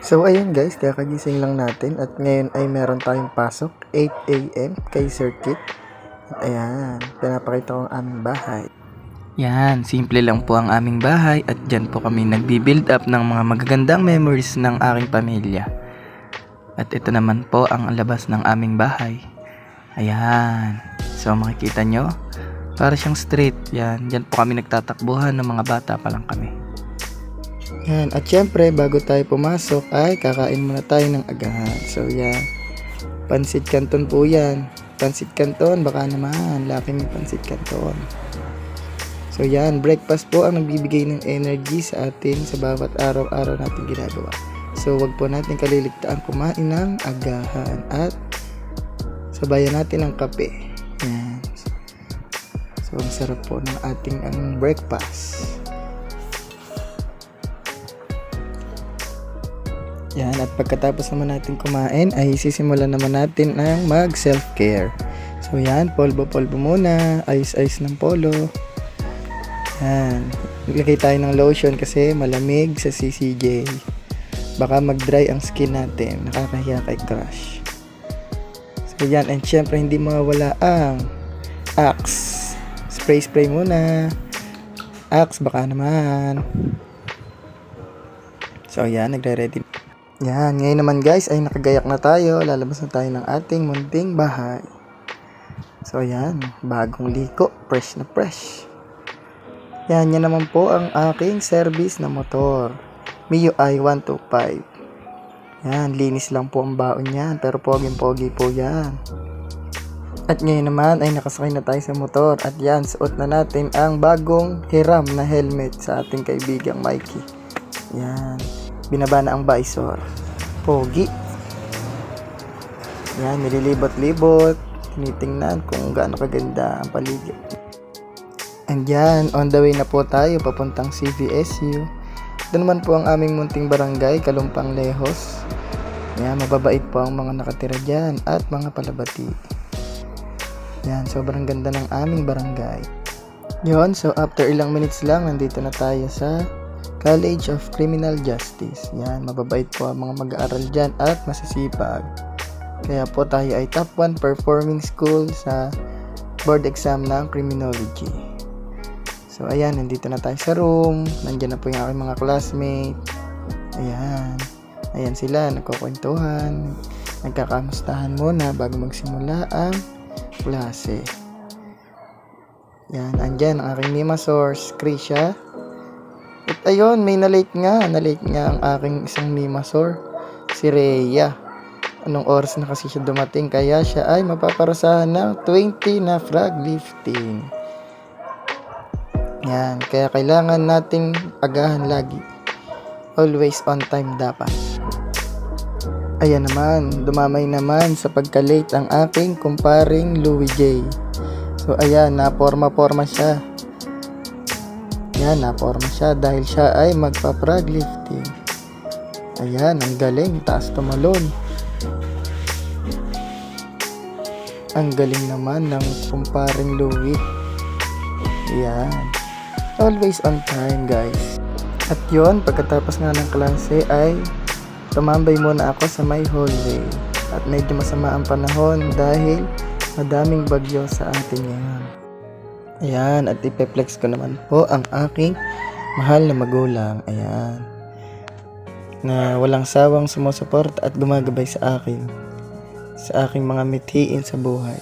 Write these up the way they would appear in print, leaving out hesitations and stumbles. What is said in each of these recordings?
So ayun guys, kakagising lang natin at ngayon ay meron tayong pasok 8 AM kay Circuit. At ayan, pinapakita ko ang aming bahay. Yan, simple lang po ang aming bahay at dyan po kami nagbi-build up ng mga magagandang memories ng aking pamilya. At ito naman po ang labas ng aming bahay. Ayan, so makikita nyo, para siyang street. Yan, dyan po kami nagtatakbuhan ng mga bata pa lang kami. Yan, at syempre bago tayo pumasok ay kakain muna tayo ng agahan. So yan, pansit canton po yan. Pansit canton, baka naman, laki may pansit canton. So yan, breakfast po ang nagbibigay ng energy sa atin sa bawat araw-araw natin ginagawa. So wag po natin kaliligtaan kumain ng agahan at sabayan natin ng kape. Yan. So ang sarap po ng ating breakfast. Yan, at pagkatapos naman natin kumain ay sisimulan naman natin ang mag self-care. So yan, polvo-polvo muna, ayos-ayos ng polo. Yan, maglagay tayo ng lotion kasi malamig sa CCJ. Baka mag-dry ang skin natin, nakakahiya kay crush. So yan, and syempre hindi mawawala ang Axe. Spray muna. Axe, baka naman. So yan, nagre-ready. Yan, ngayon naman guys ay nakagayak na tayo. Lalabas na tayo ng ating munting bahay. So yan, bagong liko, fresh na fresh. Yan, yan naman po ang aking service na motor, MIUI 125. Yan, linis lang po ang baon yan, pero poging-pogi po yan. At ngayon naman ay nakasakay na tayo sa motor. At yan, suot na natin ang bagong hiram na helmet sa ating kaibigang Mikey. Yan, binaba na ang visor. Pogi. Yan, nililibot-libot. Tinitingnan kung gaano kaganda ang paligid. And yan, on the way na po tayo papuntang CVSU. Ito naman po ang aming munting barangay, Kalumpang Lehos. Yan, mababait po ang mga nakatira dyan at mga palabati. Yan, sobrang ganda ng aming barangay. Yon, so after ilang minutes lang, nandito na tayo sa College of Criminal Justice. Yan, mababait po ang mga mag-aaral dyan at masisipag. Kaya po tayo ay top 1 performing school sa board exam ng criminology. So ayan, nandito na tayo sa room. Nandiyan na po yung aking mga classmate. Ayan. Ayan sila, nagkukwentuhan. Nagkakamustahan muna bago magsimula ang klase. Yan, andyan ang aking Mima source, Krisha. At ayun, may na-late nga ang aking isang mimasor, si Rhea. Anong oras na kasi siya dumating, kaya siya ay mapaparusahan ng 20 na frog lifting. Yan, kaya kailangan nating agahan lagi. Always on time dapat. Ayan naman, dumamay naman sa pagka-late ang aking kumparing Louie J. So ayan, naporma-porma siya. Yan, naporma siya dahil siya ay magpa-frog lifting. Ayan, ang galing, taas tumalon. Ang galing naman ng kumparing Louie. Yan, always on time guys. At yon, pagkatapos nga ng klase ay tumambay muna ako sa my hallway. At medyo masama ang panahon dahil madaming bagyo sa atin ngayon. Ayan, at ipeplex ko naman po ang aking mahal na magulang. Ayan, na walang sawang sumusuporta at gumagabay sa akin, sa aking mga mithiin sa buhay.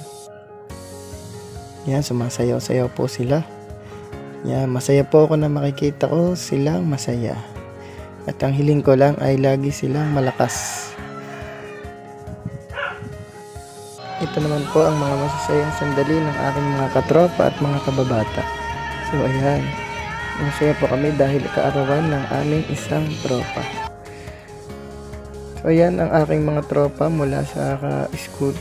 Yan, sumasayaw-sayaw po sila. Yan, masaya po ako na makikita ko silang masaya. At ang hiling ko lang ay lagi silang malakas. Ito naman po ang mga masasayang sandali ng aking mga katropa at mga kababata. So ayan, masaya po kami dahil kaarawan ng aming isang tropa. So ayan ang aking mga tropa mula sa school.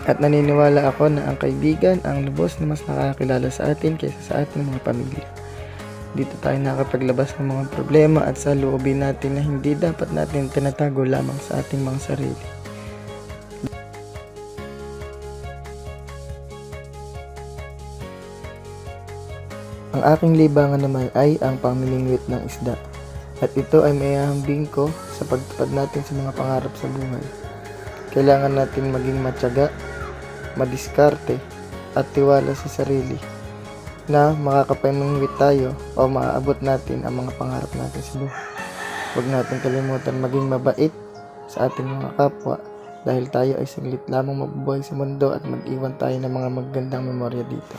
At naniniwala ako na ang kaibigan ang lubos na mas nakakilala sa atin kaysa sa ating mga pamilya. Dito tayo nakapaglabas ng mga problema at sa loobin natin na hindi dapat natin tinatago lamang sa ating mga sarili. Ang aking libangan naman ay ang pamimingwit ng isda. At ito ay may hahambing ko sa pagtupad natin sa mga pangarap sa buhay. Kailangan natin maging matyaga, madiskarte, at tiwala sa sarili na makakapamingwit tayo o maaabot natin ang mga pangarap natin sa buhay. Huwag natin kalimutan maging mabait sa ating mga kapwa dahil tayo ay saglit lamang mabubuhay sa mundo at mag-iwan tayo ng mga magandang memorya dito.